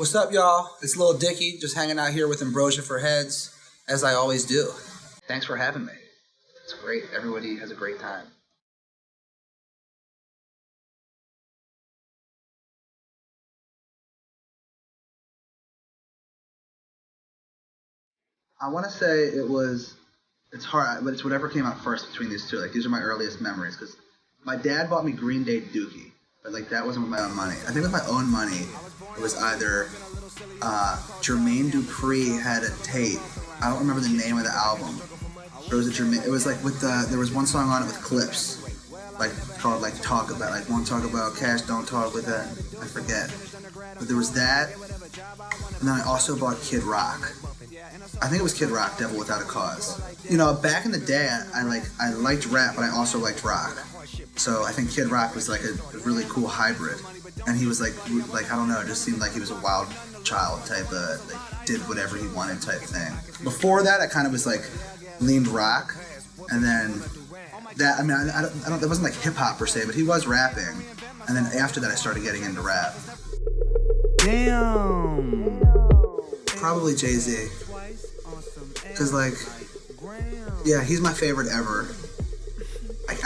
What's up, y'all? It's Lil Dicky, just hanging out here with Ambrosia for Heads, as I always do. Thanks for having me. It's great. Everybody has a great time. I want to say it's hard, but it's whatever came out first between these two. Like, these are my earliest memories, because my dad bought me Green Day Dookie, but like that wasn't with my own money. I think with my own money, it was either Jermaine Dupri had a tape. I don't remember the name of the album. But it was like with there was one song on it with clips, like called like Talk About, like Won't Talk About Cash, Don't Talk With That. I forget. But there was that, and then I also bought Kid Rock. I think it was Kid Rock, Devil Without a Cause. You know, back in the day, I liked rap, but I also liked rock. So I think Kid Rock was like a really cool hybrid, and he was like I don't know, it just seemed like he was a wild child type of, like, did whatever he wanted type thing. Before that, I kind of was like leaned rock, and then that, I mean, I don't, it wasn't like hip hop per se, but he was rapping, and then after that, I started getting into rap. Damn. Probably Jay-Z, because like, yeah, he's my favorite ever. I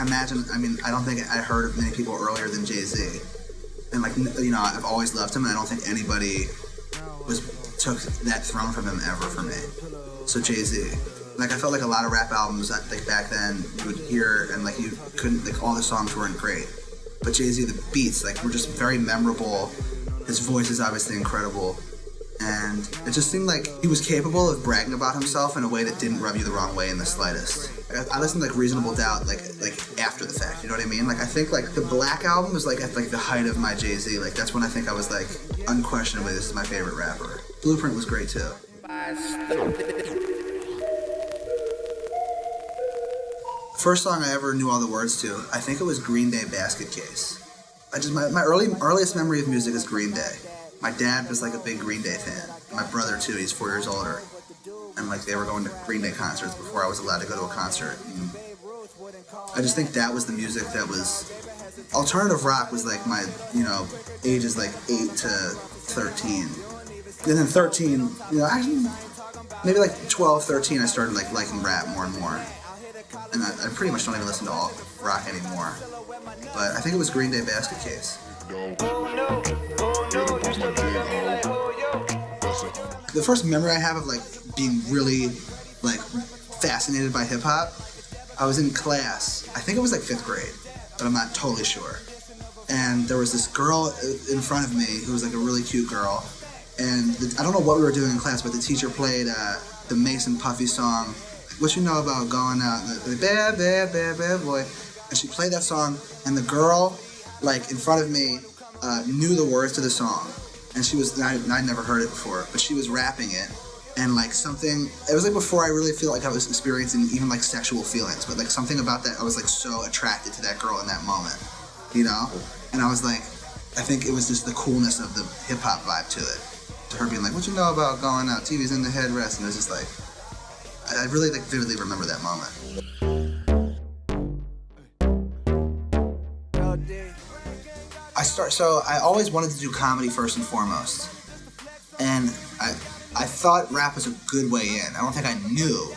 don't think I heard of many people earlier than Jay-Z. And like, you know, I've always loved him, and I don't think anybody took that throne from him ever for me. So Jay-Z. Like, I felt like a lot of rap albums that, like, back then you would hear, and like you couldn't, like, all the songs weren't great. But Jay-Z, the beats, like, were just very memorable. His voice is obviously incredible. And it just seemed like he was capable of bragging about himself in a way that didn't rub you the wrong way in the slightest. I listened to like Reasonable Doubt like after the fact, you know what I mean? Like, I think like the Black album was like at like the height of my Jay-Z. Like, that's when I think I was like, unquestionably, this is my favorite rapper. Blueprint was great too. First song I ever knew all the words to, I think it was Green Day Basket Case. My earliest memory of music is Green Day. My dad was like a big Green Day fan. My brother too, he's 4 years older. And like, they were going to Green Day concerts before I was allowed to go to a concert. And I just think that was the music that was... Alternative rock was like my, you know, ages like 8 to 13. And then 13, you know, actually, maybe like 12, 13, I started like liking rap more and more. And I pretty much don't even listen to all rock anymore. But I think it was Green Day Basket Case. The first memory I have of like being really like fascinated by hip hop, I was in class. I think it was like 5th grade, but I'm not totally sure. And there was this girl in front of me who was like a really cute girl. And I don't know what we were doing in class, but the teacher played the Mason Puffy song, What You Know About Going Out, the bad, bad, bad, bad boy. And she played that song, and the girl, like, in front of me, knew the words to the song. And she was, I'd never heard it before, but she was rapping it. And like something, it was like before I really feel like I was experiencing even like sexual feelings, but like something about that, I was like so attracted to that girl in that moment, you know? And I was like, I think it was just the coolness of the hip hop vibe to it. To her being like, what you know about going out, TV's in the headrest, and it was just like, I really like vividly remember that moment. So I always wanted to do comedy first and foremost. And I thought rap was a good way in. I don't think I knew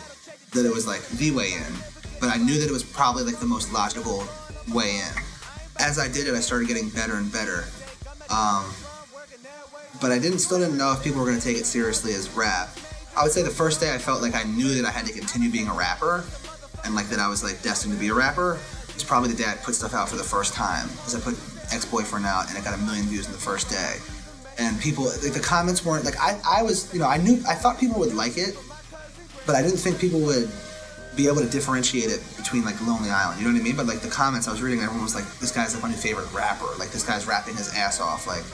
that it was like the way in, but I knew that it was probably like the most logical way in. As I did it, I started getting better and better. But I still didn't know if people were going to take it seriously as rap. I would say the first day I felt like I knew that I had to continue being a rapper, and like that I was like destined to be a rapper. It was probably the day I put stuff out for the first time, because I put Ex-Boyfriend out and it got 1 million views in the first day. And people, like, the comments weren't, like, I was, you know, I thought people would like it, but I didn't think people would be able to differentiate it between, like, Lonely Island, you know what I mean? But, like, the comments I was reading, everyone was like, this guy's, like, my new favorite rapper, like, this guy's rapping his ass off, like,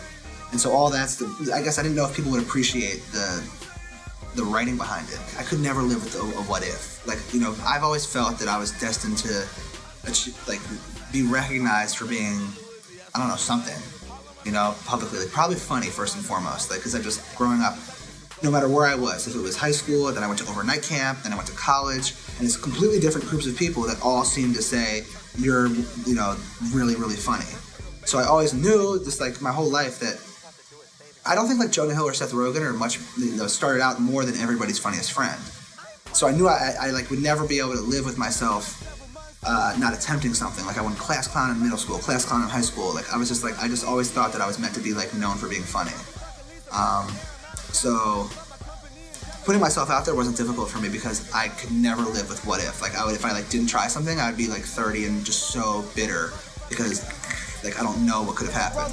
and so all that's I guess I didn't know if people would appreciate the writing behind it. I could never live with a what if. Like, you know, I've always felt that I was destined to, like, be recognized for being, I don't know, something, you know, publicly, like probably funny first and foremost, like, because I just, growing up, no matter where I was, if it was high school, then I went to overnight camp, then I went to college, and it's completely different groups of people that all seem to say, you're, you know, really, really funny. So I always knew, just like my whole life, that I don't think like Jonah Hill or Seth Rogen are much, started out more than everybody's funniest friend. So I knew I like would never be able to live with myself not attempting something. Like I went class clown in middle school, class clown in high school. Like I was just like, I just always thought that I was meant to be like known for being funny. So putting myself out there wasn't difficult for me because I could never live with what if. Like if I like didn't try something, I'd be like 30 and just so bitter because like I don't know what could have happened.